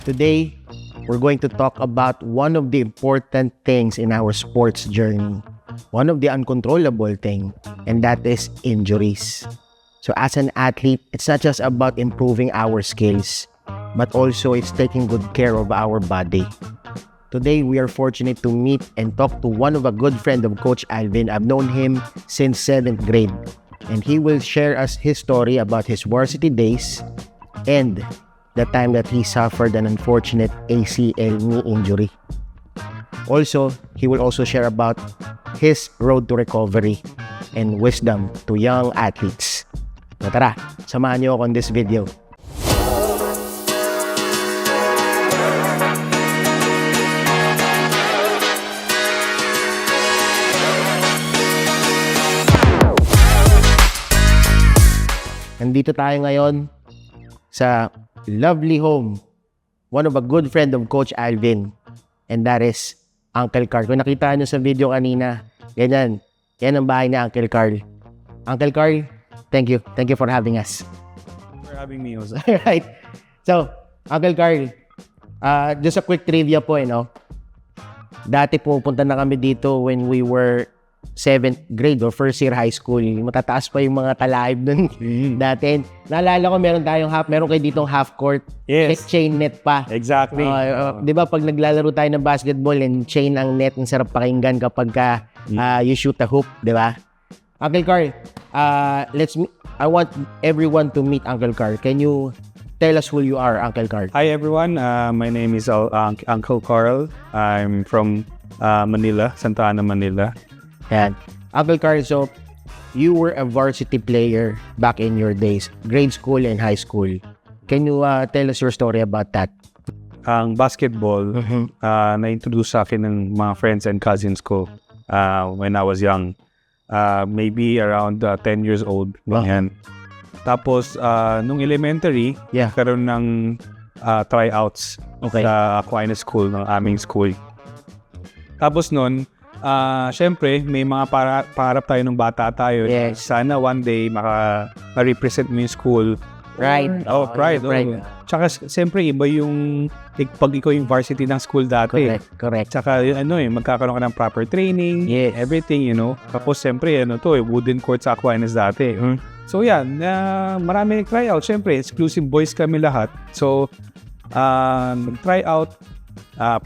Today, we're going to talk about one of the important things in our sports journey. One of the uncontrollable thing, and that is injuries. So as an athlete, it's not just about improving our skills, but also it's taking good care of our body. Today, we are fortunate to meet and talk to one of a good friend of Coach Alvin. I've known him since 7th grade, and he will share us his story about his varsity days and the time that he suffered an unfortunate ACL knee injury. Also, he will also share about his road to recovery and wisdom to young athletes. So tara, samahan niyo ako in this video. Nandito tayo ngayon sa lovely home, one of a good friend of Coach Alvin, and that is Uncle Carl. Kung nakita nyo sa video kanina, yan ang bahay ni Uncle Carl. Uncle Carl, thank you for having us. For having me also. Right. So, Uncle Carl, just a quick trivia po, dati pupunta na kami dito when we were 7th grade or first year high school. Matataas pa yung mga kalaib dun dati. Naalala ko meron kayo ditong half court. Yes. Chain net pa. Exactly. Di ba pag naglalaro tayo ng basketball and chain ang net, ang sarap pakinggan kapag you shoot a hoop, di ba? Uncle Carl, I want everyone to meet Uncle Carl. Can you tell us who you are, Uncle Carl? Hi everyone, my name is Uncle Carl. I'm from Manila, Santa Ana, Manila. Yan. Uncle Carl, so you were a varsity player back in your days, grade school and high school. Can you tell us your story about that? Ang basketball, na-introduce sa akin ng mga friends and cousins ko when I was young. Maybe around 10 years old. Wow. Yan. Tapos, nung elementary, karoon ng tryouts sa Aquinas School, ng aming school. Tapos nun, syempre, may mga pangarap tayo nung bata tayo. Yes. Sana one day maka-represent mo yung school. Right. Pride. Right. Tsaka, siyempre, iba yung pag ikaw yung varsity ng school dati. Correct. Tsaka, magkakaroon ka ng proper training, everything, Tapos, siyempre, wooden court sa Aquinas dati. So, yan, marami nag-tryout. Siyempre, exclusive boys kami lahat. So, nag-tryout.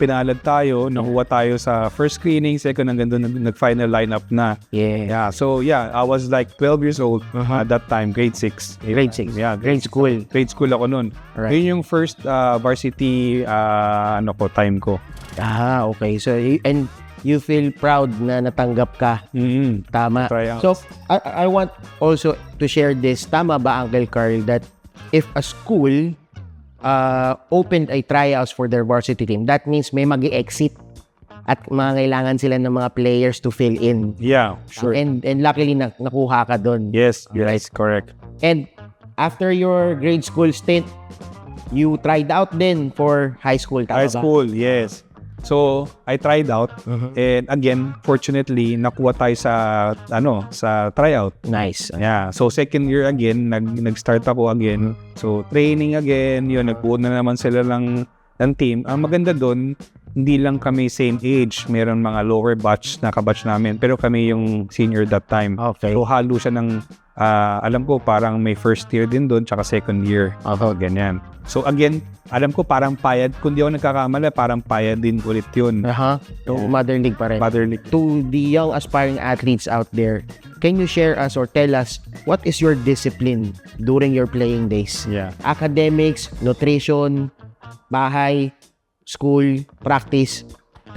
Pinalad tayo, nakuha tayo sa first screening, second hanggang doon nag-final lineup na. Yeah. So, I was like 12 years old at that time, grade 6. Grade 6? Yeah, grade school. Grade school ako noon. Right. Yun yung first varsity time ko. Okay. So, and you feel proud na natanggap ka. Tama. Tryouts. So, I want also to share this. Tama ba, Uncle Carl, that if a school opened a tryouts for their varsity team, that means may mag-exit at kailangan sila ng mga players to fill in. Yeah, sure. And luckily nakuha ka doon. Yes, correct. And after your grade school stint, you tried out then for high school. Tama High school, yes. So, I tried out and again, fortunately, nakuha tayo sa tryout. Nice. Yeah. So, second year again, nag-start ako again. So, training again, nagbuo na naman sila ng team. Ang maganda doon, hindi lang kami same age. Meron mga lower batch na kabatch namin. Pero kami yung senior that time. Okay. So, halo siya ng, alam ko, parang may first year din doon, tsaka second year. Ganyan. So, again, alam ko parang payad. Kung di ako nagkakamali, parang payad din ulit yun. So, Mother League pa rin. Mother League. To the young aspiring athletes out there, can you share us or tell us what is your discipline during your playing days? Yeah. Academics, nutrition, bahay, school, practice.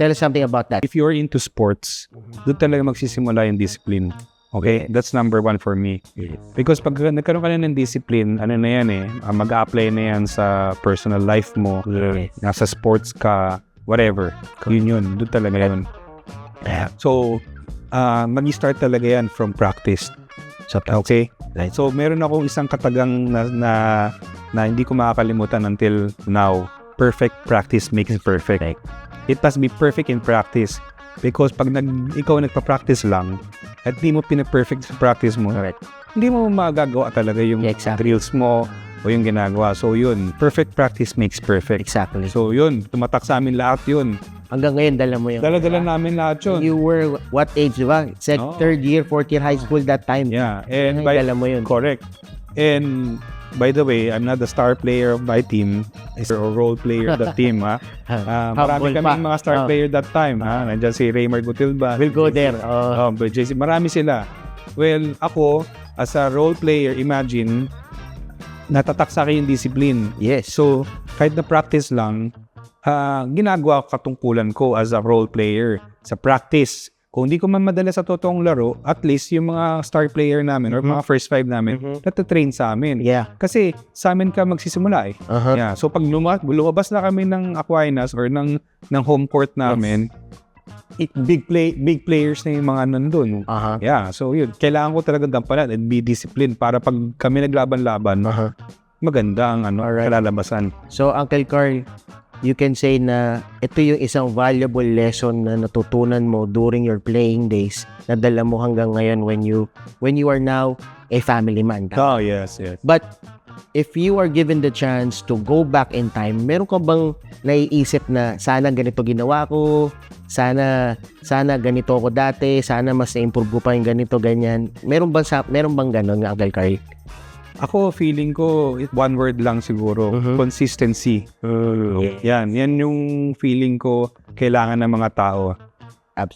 Tell us something about that. If you're into sports, doon talaga magsisimula yung discipline. Okay? That's number one for me. Because pag nagkaroon ka na ng discipline, mag-a-apply na yan sa personal life mo, nasa sports ka, whatever. Yun. Doon talaga yun. So, mag-start talaga yan from practice. Okay? So, meron akong isang katagang na hindi ko makakalimutan until now. Perfect practice makes perfect. It must be perfect in practice. Because pag ikaw nagpa-practice lang at di mo pina-perfect sa practice mo, hindi mo magagawa talaga yung drills mo, o yung ginagawa. So yun, perfect practice makes perfect. Exactly. So yun, tumatak sa amin lahat yun. Hanggang ngayon, dala mo yun. Dala-dala namin lahat yun. You were what age, di ba? Third year, fourth year high school that time. Yeah, and Dala mo yun. correct. And by the way, I'm not the star player of my team, or role player of the team, ha. Marami Humble kaming pa. mga star player that time, ha. Nandiyan si Raymar Gutilba. We'll go there. But JC, marami sila. Well, ako, as a role player, imagine, natatak sa akin yung discipline. Yes. So, kahit na practice lang, ginagawa ko katungkulan ko as a role player sa practice. Kung hindi ko man madala sa totoong laro, at least yung mga star player namin or mga first five namin, natatrain sa amin. Yeah. Kasi sa amin ka magsisimula eh. Yeah. So pag lumabas na kami ng Aquinas or ng home court namin, big players na yung mga nandun. Yeah. So yun, kailangan ko talaga gampanan and be disciplined para pag kami naglaban-laban, maganda ang kalalabasan. So Uncle Carl, you can say na ito yung isang valuable lesson na natutunan mo during your playing days na dala mo hanggang ngayon when you are now a family man. Oh, yes. But if you are given the chance to go back in time, meron ka bang naiisip na sana ganito ginawa ko, sana ganito ako dati, sana mas na-improve ko pa yung ganito, ganyan. Meron bang ganon, Uncle Carl? Ako, feeling ko, one word lang siguro, consistency. Yan yung feeling ko kailangan ng mga tao.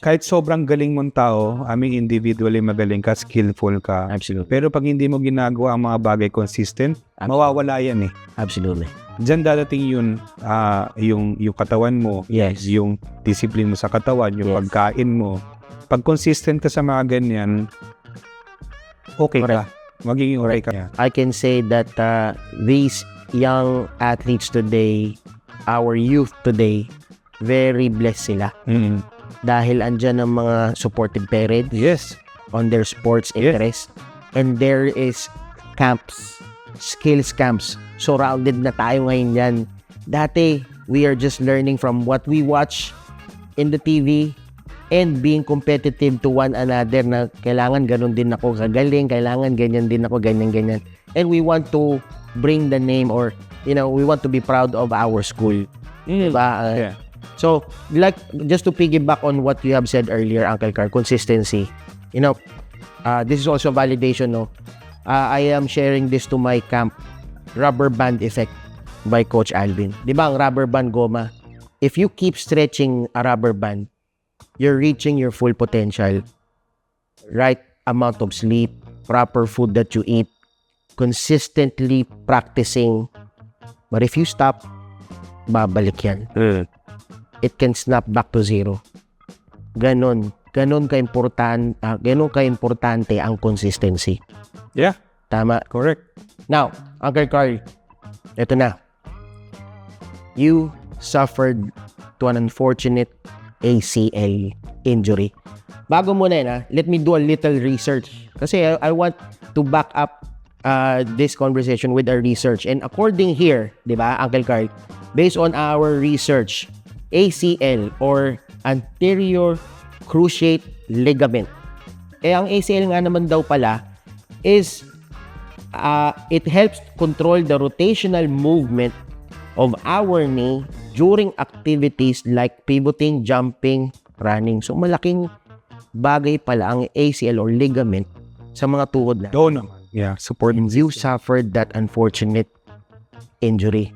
Kahit sobrang galing mong tao, individually magaling ka, skillful ka. Absolutely. Pero pag hindi mo ginagawa ang mga bagay consistent, mawawala yan eh. Absolutely. Diyan dadating yun, yung katawan mo, Yes. yung discipline mo sa katawan, yung pagkain mo. Pag consistent ka sa mga ganyan, okay ka. Magiging okay ka. I can say that these young athletes today, our youth today, very blessed sila. Dahil andyan ang mga supportive parents on their sports interest. And there is camps, skills camps. Surrounded na tayo ngayon yan. Dati, we are just learning from what we watch in the TV and being competitive to one another na kailangan ganun din ako kagaling, kailangan ganyan din ako, ganyan. And we want to bring the name or, we want to be proud of our school. Diba? So, like, just to piggyback on what you have said earlier, Uncle Carl, consistency. This is also validation, no? I am sharing this to my camp, Rubber Band Effect by Coach Alvin. Diba ang rubber band goma? If you keep stretching a rubber band, you're reaching your full potential. Right amount of sleep, proper food that you eat, consistently practicing. But if you stop, babalik yan. It can snap back to zero. Ganon ka-importante ang consistency. Yeah. Tama. Correct. Now, Uncle Carl, ito na. You suffered to an unfortunate ACL injury. Bago muna yun, let me do a little research. Kasi I want to back up this conversation with our research. And according here, di ba, Uncle Carl, based on our research, ACL or anterior cruciate ligament. Ang ACL nga naman daw pala is it helps control the rotational movement of our knee during activities like pivoting, jumping, running. So malaking bagay pala ang ACL or ligament sa mga tuhod na. Doon naman. Yeah, support. And you suffered that unfortunate injury.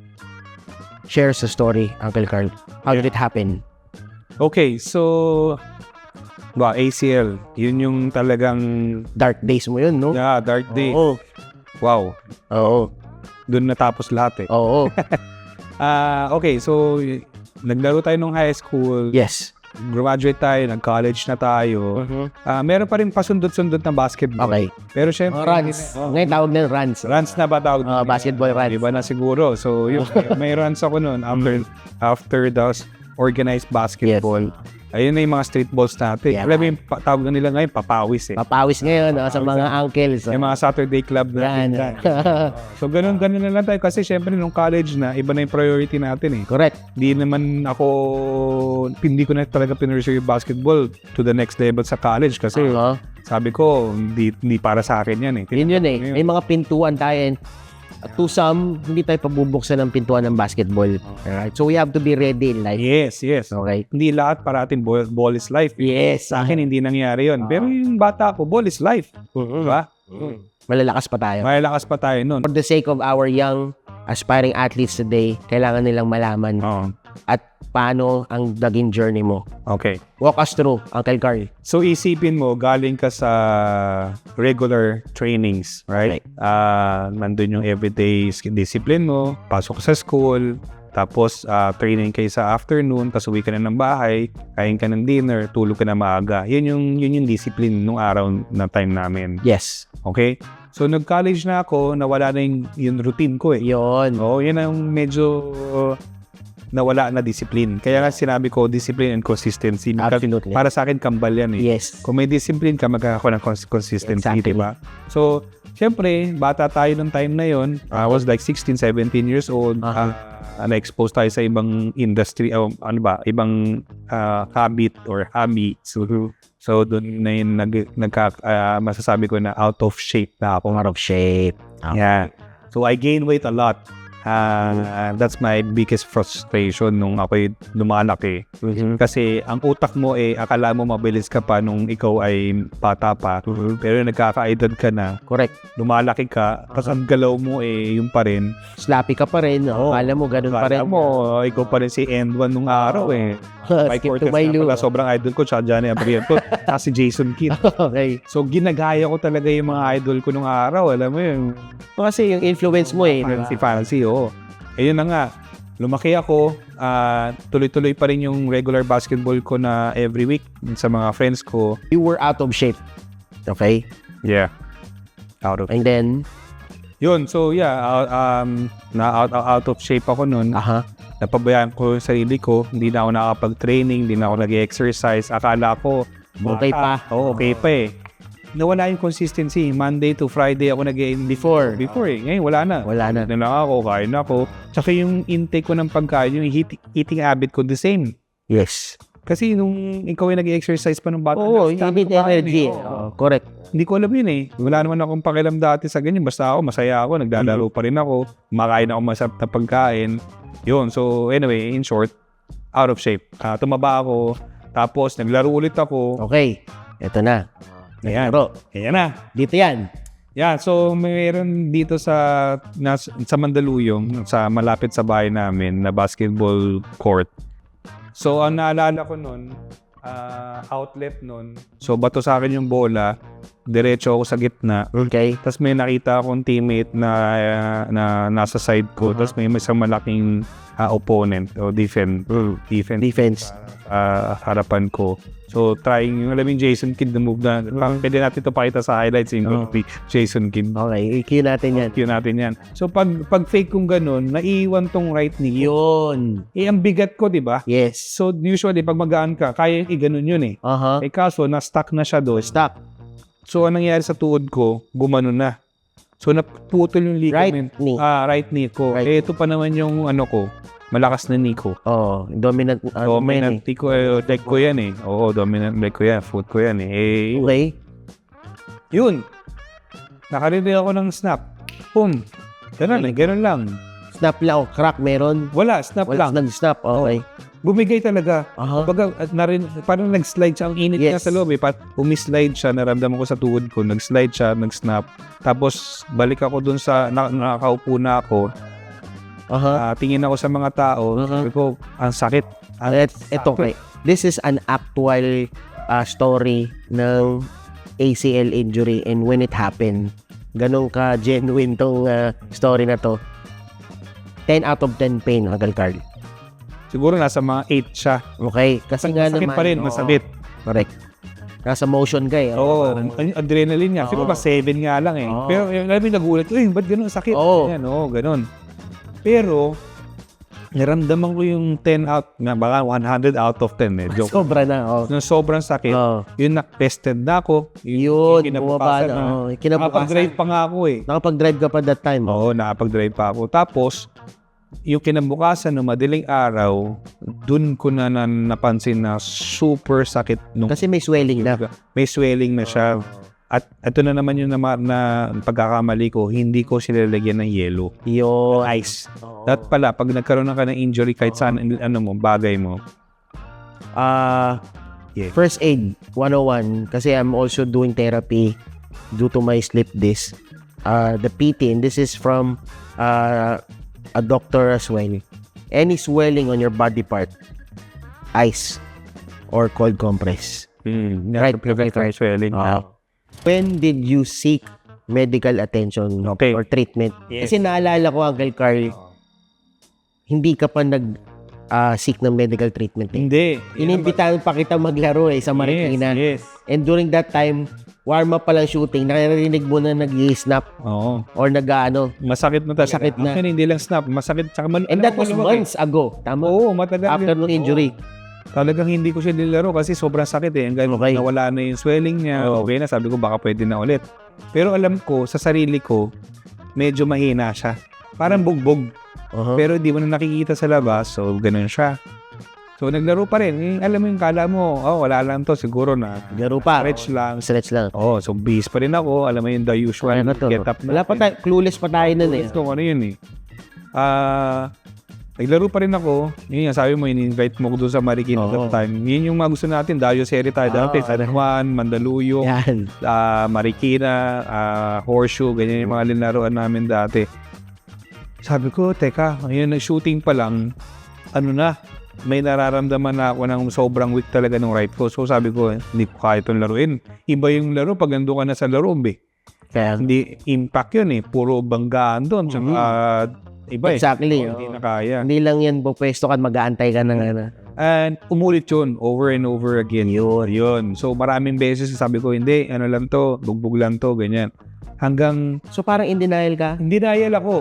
Share sa story, Uncle Carl. How did it happen? Okay, so ACL, yun yung talagang Dark days mo yun, no? dark day. Oo. Wow. Oo. Doon natapos lahat eh. Oo. Okay, so naglaro tayo nung high school. Yes. Graduate tayo, nag-college na tayo. Meron pa rin pasundot-sundot na basketball. Okay. Pero syempre, Runs. Ngayon tawag na runs. Runs na ba tawag? Basketball runs. Iba na siguro. So, yun, may runs ako noon after those organized basketball. Ayun na yung mga street balls natin. Yeah. Alam mo yung tawag na nila ngayon, papawis eh. Papawis ngayon sa mga uncles. Yung mga Saturday club natin. So, ganun na lang tayo. Kasi syempre, nung college na, iba na yung priority natin eh. Correct. Hindi ko na talaga pinursue yung basketball to the next level sa college kasi sabi ko, hindi para sa akin yan eh. Yun eh. May mga pintuan tayo. to some, hindi tayo pabubuksan ng pintuan ng basketball. Alright? So, we have to be ready in life. Yes. Okay? Hindi lahat parating ball is life. Yes. Sa akin, hindi nangyari yun. Pero yung bata ko, ball is life. Diba? Malalakas pa tayo. May lakas pa tayo nun. For the sake of our young aspiring athletes today, kailangan nilang malaman Oo. at paano ang naging journey mo. Okay. Walk us through, Uncle Carl. So, isipin mo, galing ka sa regular trainings, right? Nandun yung everyday discipline mo, pasok ka sa school, tapos training kayo sa afternoon, tapos uwi ka na ng bahay, kain ka ng dinner, tulog ka na maaga. Yun yung discipline nung araw na time namin. Yes. Okay? So, nag-college na ako, nawala na yung routine ko eh. Yun. Oo, yun ang medyo nawala na discipline. Kaya nga sinabi ko, discipline and consistency. Absolutely. Para sa akin, kambal yan eh. Yes. Kung may discipline ka, magkakaroon ng consistency, Exactly. diba? So, syempre, bata tayo nung time na yon. I was like 16, 17 years old. Na-expose tayo sa ibang industry, ibang habit or hobby. So doon na yun, masasabi ko na out of shape na ako. Out of shape. Yeah. So I gained weight a lot. That's my biggest frustration nung ako'y lumalaki. Kasi ang utak mo akala mo mabilis ka pa nung ikaw ay bata pa. Pero nagkaka-edad ka na. Correct. Lumalaki ka. Tapos ang galaw mo yung pa rin. Slappy ka pa rin. Akala mo, ganun pa rin. Akala mo, ikaw pa rin si End1 nung araw Mike Skip to Cortez my na loo. pala, sobrang idol ko. Tsaka Johnny Abriento. Tapos si Jason Kidd. Okay. So ginagaya ko talaga yung mga idol ko nung araw. Alam mo yun. Kasi yung influence mo Fancy, oo. Ayun na nga. Lumaki ako. Tuloy-tuloy pa rin yung regular basketball ko na every week sa mga friends ko. You were out of shape. Okay? Yeah. And then, Yun, so yeah, out of shape ako nun. Napabayaan ko yung sarili ko. Hindi na ako nakapag-training, hindi na ako nag-exercise. Akala ko, okay pa. Oo, okay pa Nawala yung consistency. Monday to Friday ako nag-aim before Ngayon, wala na. Na lang ako, kain ako. Tsaka yung intake ko ng pagkain, yung eating habit ko, the same. Yes. Kasi nung ikaw ay nag-exercise pa ng bata. Oo, you need energy. Correct. Hindi ko alam yun Wala naman akong pakialam dati sa ganyan. Basta ako, masaya ako, naglalaro pa rin ako. Makain ako masarap na pagkain. Yun, so anyway, in short, out of shape. Tumaba ako, tapos naglaro ulit ako. Okay, eto na. Ayan. Ayan na. Dito yan. Yeah, so mayroon dito sa Mandaluyong, sa malapit sa bahay namin, na basketball court. So ang naalala ko nun, outlet nun. So bato sa akin yung bola, diretso ako sa gitna. Okay. Tapos may nakita akong teammate na nasa side ko. Tapos may isang malaking opponent o defense. Harapan ko. So trying yung Jason Kidd na move na. Pwede natin ito pakita sa highlights yung Jason Kidd. Okay, i-cue natin yan. So pag fake kong ganun, naiiwan tong right knee. Yun. Ang bigat ko, di ba? Yes. So usually pag magaan ka, kaya i-ganun yun kaso na-stuck na siya doon. Stuck. So, anong nangyari sa tuhod ko, gumano na. So, naputol yung ligament. Right knee. Right knee ko. Right. Ito pa naman yung ko, malakas na knee ko. Dominant. Dominant knee ko, leg ko yan Oo, dominant leg ko yan, foot ko yan Okay. Yun. Nakarinig ako ng snap. Boom. Ganun lang. Snap lang. Crack meron. Wala, snap lang. Nag-snap. Okay. Bumigay talaga. Baga, parang nag-slide siya. Ang init niya sa loob umislide siya. Naramdaman ko sa tuhod ko. Nag-slide siya, nag-snap. Tapos, balik ako dun sa, nakaupo na ako. Tingin ako sa mga tao. Sabi ko, ang sakit. Ito, okay. This is an actual story ng ACL injury and when it happened. Ganun ka genuine tong story na to. 10 out of 10 pain, Uncle Carl. Siguro nasa mga 8 siya. Okay. Kasi nga masakit naman. pa rin, masabit. Correct. Nasa motion ka Oo. Adrenaline nga. Siguro pa 7 nga lang Pero alam mo, nagulat. Ba't ganun sakit? Ayan, ganun. Pero, naramdaman ko yung 10 out, baka 100 out of 10 Joke. Sobra na. Nung sobrang sakit, yun tested na ako. Yun, kinabukasan na. Nakapag-drive pa nga ako Nakapag-drive ka pa that time. Oo, nakapag-drive pa ako. Tapos, yung kinabukasan ng madaling araw, dun ko na napansin na super sakit. Kasi may swelling na. May swelling na siya. At ito na naman yung na pagkakamali ko, hindi ko sila lalagyan ng yelo. Yung Ice. That pala, pag nagkaroon ka ng injury kahit saan, bagay mo. Yeah. First aid 101 kasi I'm also doing therapy due to my slip disc. The PT, and this is from a doctor as well. Any swelling on your body part, ice or cold compress. Right. Prevent swelling. When did you seek medical attention or treatment? Yes. Kasi naalala ko, Uncle Carl, hindi ka pa seek ng medical treatment. Hindi. Inimbitahan pa kita maglaro sa Marikina. Yes. And during that time, warm up pa lang shooting, nakarinig mo na nag-snap Oo. or nag-ano. Masakit na talaga. Masakit na. Actually, hindi lang snap. Masakit. And that was months ago. Tama? Oo, matagal. After nung injury. Talagang hindi ko siya nilaro kasi sobrang sakit eh. Hanggang nawala na yung swelling niya. Okay na, sabi ko baka pwede na ulit. Pero alam ko, sa sarili ko, medyo mahina siya. Parang bugbog. Pero di mo na nakikita sa labas, so ganun siya. So naglaro pa rin. Alam mo yung kala mo, wala lang to, siguro na. Laro pa. Stretch lang. So base pa rin ako. Alam mo yung the usual get up. Wala pa tayo, clueless pa tayo nun eh. Kung ano yun eh. Naglaro pa rin ako. Yun yung sabi mo, in-invite mo ko doon sa Marikina that time. Yun yung mga gusto natin. Dayo Seri tayo dati. San Juan, Mandaluyong, Marikina, Horseshoe, ganyan yung mga linaruan namin dati. Sabi ko, teka, ngayon nag-shooting pa lang, may nararamdaman na ako ng sobrang weak talaga ng right ko. So sabi ko, hindi ko kaya itong laruin. Iba yung laro pag ando ka na sa laro, Kaya, hindi impact yun eh. Puro banggaan doon. Iba exactly. Hindi na kaya. Hindi lang yan, pwesto ka, mag-aantay ka ng And umulit yun, over and over again. Yun. So maraming beses sabi ko, hindi, lang to, bugbog lang to, ganyan. Hanggang... So parang in denial ka? In denial ako.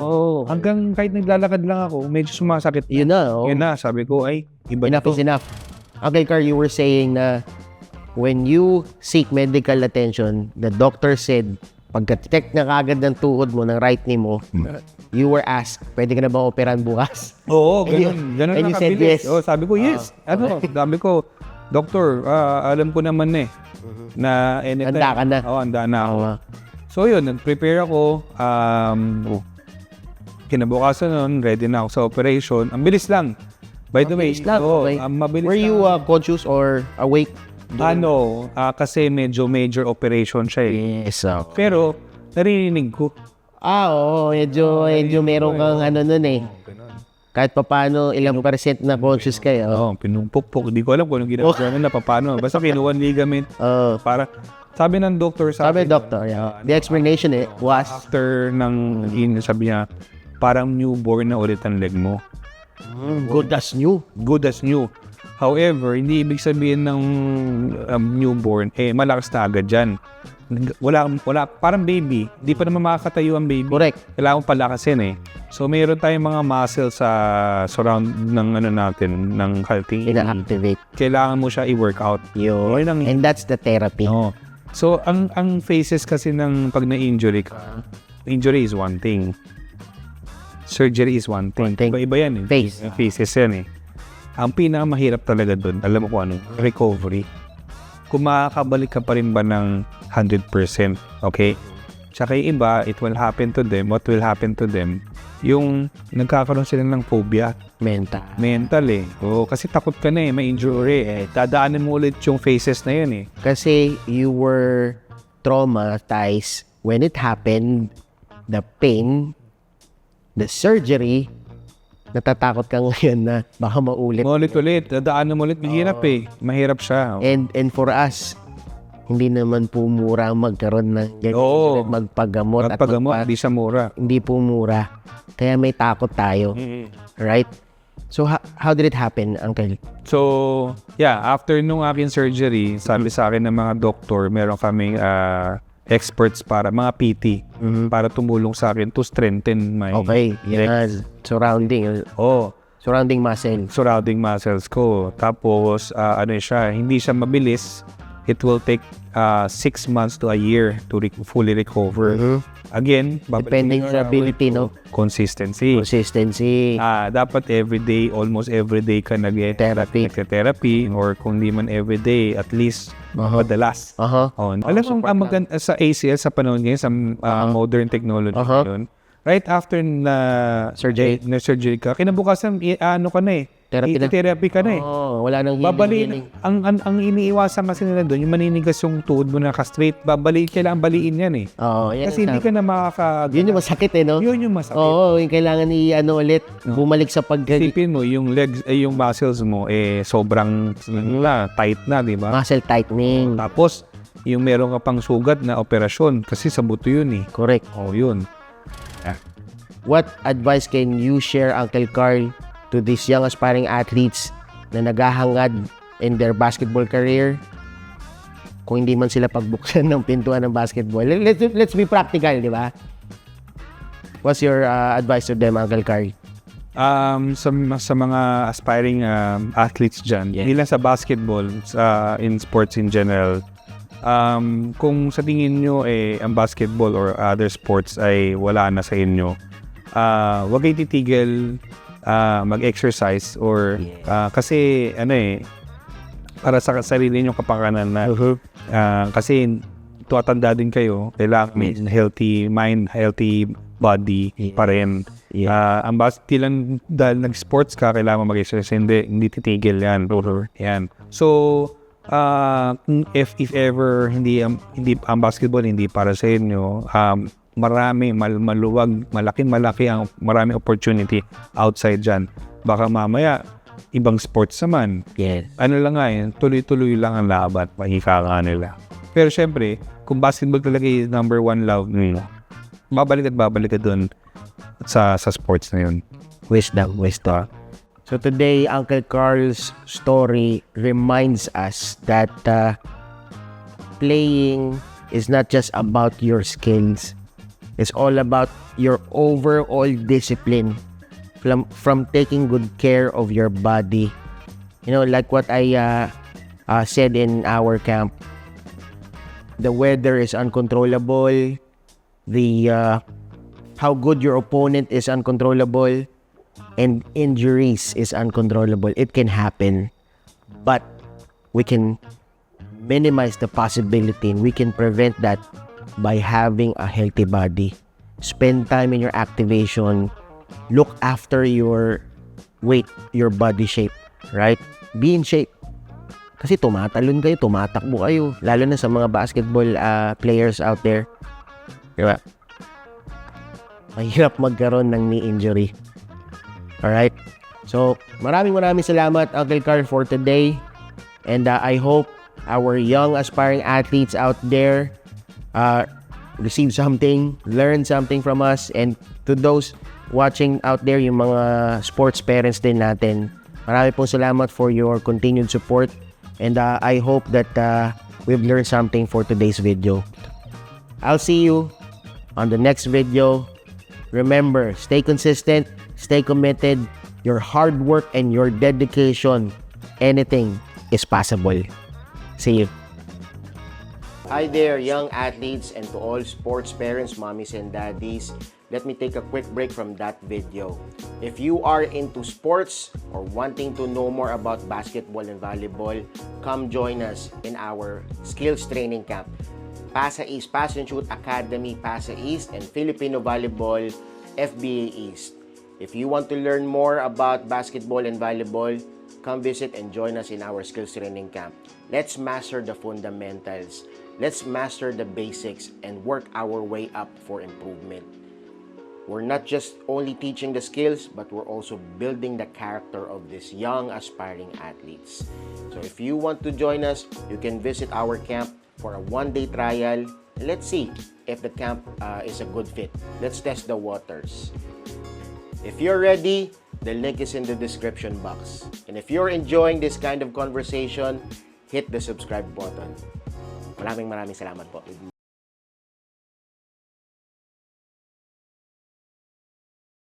Hanggang kahit naglalakad lang ako, medyo sumasakit. Yun na. Yun na, sabi ko, ay, iba enough to. is enough. Uncle Carl, you were saying na when you seek medical attention, the doctor said, pagka-check na kagad ng tuhod mo, ng right knee mo, you were asked, pwede ka na ba operan bukas? Oo, ganun. Ganun and you said nakabilis. yes. Sabi ko, yes. Sabi ko, Doctor, alam ko naman na anytime. Handa ka na. Handa na ako. So yun, nag-prepare ako. Kinabukasan nun, ready na ako sa operation. Ang bilis lang. By the way, mabilis were you conscious or awake? Kasi medyo major operation siya eh. Yes. Pero, narinig ko. Medyo meron kang nun eh. Kahit paano, ilang percent na conscious kayo. Pinumpok-pok. Hindi ko alam kung anong ginagawa na paano. Basta kinuha ligament. Para, sabi ng doctor the explanation was after sabi niya, parang newborn na ulit ang leg mo. Good as new. However, hindi ibig sabihin ng newborn, malakas na agad dyan. Wala, parang baby. Hindi pa naman makakatayo ang baby. Correct. Kailangan palakasin eh. So, mayroon tayong mga muscles sa surround ng natin, ng healthy. Ina-activate. Kailangan mo siya i-workout. Yun. And that's the therapy. So, ang phases kasi ng pag na-injury ka, injury is one thing. Surgery is one thing. Iba yan eh. Phases yan eh. Ang pinakamahirap talaga doon, alam mo kung ano, recovery. Kung makakabalik ka pa rin ba ng 100%, okay? Tsaka yung iba, what will happen to them, yung nagkakaroon sila ng phobia. Mental eh. Kasi takot ka na may injury eh. Dadaanan mo ulit yung phases na yun eh. Kasi you were traumatized when it happened, the pain, the surgery, natatakot ka ngayon na baka maulit. Ulit. Dadaanan mo ulit. Mahirap siya. And for us, hindi naman po mura magkaroon ng ganyan. Magpagamot. Hindi siya mura. Hindi po mura. Kaya may takot tayo. Right? So, how did it happen, Uncle? So, after nung aking surgery, sabi sa akin ng mga doktor, meron kaming experts mga PT, para tumulong sa akin to strengthen my legs. Surrounding muscles. Surrounding muscles ko. Tapos, hindi siya mabilis. it will take 6 months to a year to fully recover. Again, Depending on ability, no? Consistency. Dapat everyday, almost everyday ka nag-therapy or kung di man everyday, at least madalas. Alam mo, sa ACL, sa panahon ngayon, sa modern technology ngayon, right after na surgery ka, kinabukasan, ano ka na therapy ka na wala nang babaliin. Ang iniiwasan kasi nila doon, yung maninigas yung tuhod mo na ka-straight, kailangan baliin yan kasi hindi ka na yun yung masakit no? Yun yung masakit. Yung kailangan ulit, bumalik sa Isipin mo, yung legs, yung muscles mo, sobrang tight na, di ba? Muscle tightening. Tapos, yung meron ka pang sugat na operasyon, kasi sa buto yun Correct. Yun. What advice can you share, Uncle Carl, to these young aspiring athletes na naghahangad in their basketball career? Kung hindi man sila pagbuksan ng pintuan ng basketball. Let's be practical, di ba? What's your advice to them, Uncle Carl? Sa mga aspiring athletes dyan, hindi lang sa basketball, in sports in general, kung sa tingin nyo ang basketball or other sports ay wala na sa inyo, huwag kayo titigil mag-exercise or kasi para sa sarili nyo kapakanan na kasi tuwatanda din kayo, kailangan may healthy mind, healthy body pa rin. Ang lang dahil nag-sports ka, kailangan mag-exercise, hindi titigil yan. So, if ever hindi ang basketball hindi para sa inyo, maluwag, maraming opportunity outside dyan. Baka mamaya, ibang sports naman. Ano lang tuloy-tuloy lang ang laban, mahika nga nila. Pero syempre, kung basketball talaga yung number one love nyo, babalik ka dun sa sports na yun. Wisdom. So today, Uncle Carl's story reminds us that playing is not just about your skills. It's all about your overall discipline from taking good care of your body. Like what I said in our camp, the weather is uncontrollable. How good your opponent is uncontrollable. And injuries is uncontrollable. It can happen. But we can minimize the possibility and we can prevent that by having a healthy body. Spend time in your activation. Look after your weight, your body shape, right? Be in shape. Kasi tumatalon kayo, tumatakbo kayo. Lalo na sa mga basketball players out there. Diba? Mahirap magkaroon ng knee injury. Alright? So, maraming salamat, Uncle Carl, for today. And I hope our young aspiring athletes out there receive something, learn something from us, and to those watching out there, yung mga sports parents din natin, marami pong salamat for your continued support, and I hope that we've learned something for today's video. I'll see you on the next video. Remember, stay consistent, stay committed, your hard work and your dedication, anything is possible. See you. Hi there, young athletes, and to all sports parents, mommies and daddies. Let me take a quick break from that video. If you are into sports or wanting to know more about basketball and volleyball, come join us in our skills training camp. PASA East Pass and Shoot Academy, PASA East, and Filipino Volleyball, FBA East. If you want to learn more about basketball and volleyball, come visit and join us in our skills training camp. Let's master the fundamentals. Let's master the basics and work our way up for improvement. We're not just only teaching the skills, but we're also building the character of these young aspiring athletes. So if you want to join us, you can visit our camp for a one-day trial. Let's see if the camp is a good fit. Let's test the waters. If you're ready, the link is in the description box. And if you're enjoying this kind of conversation, hit the subscribe button. Maraming salamat po.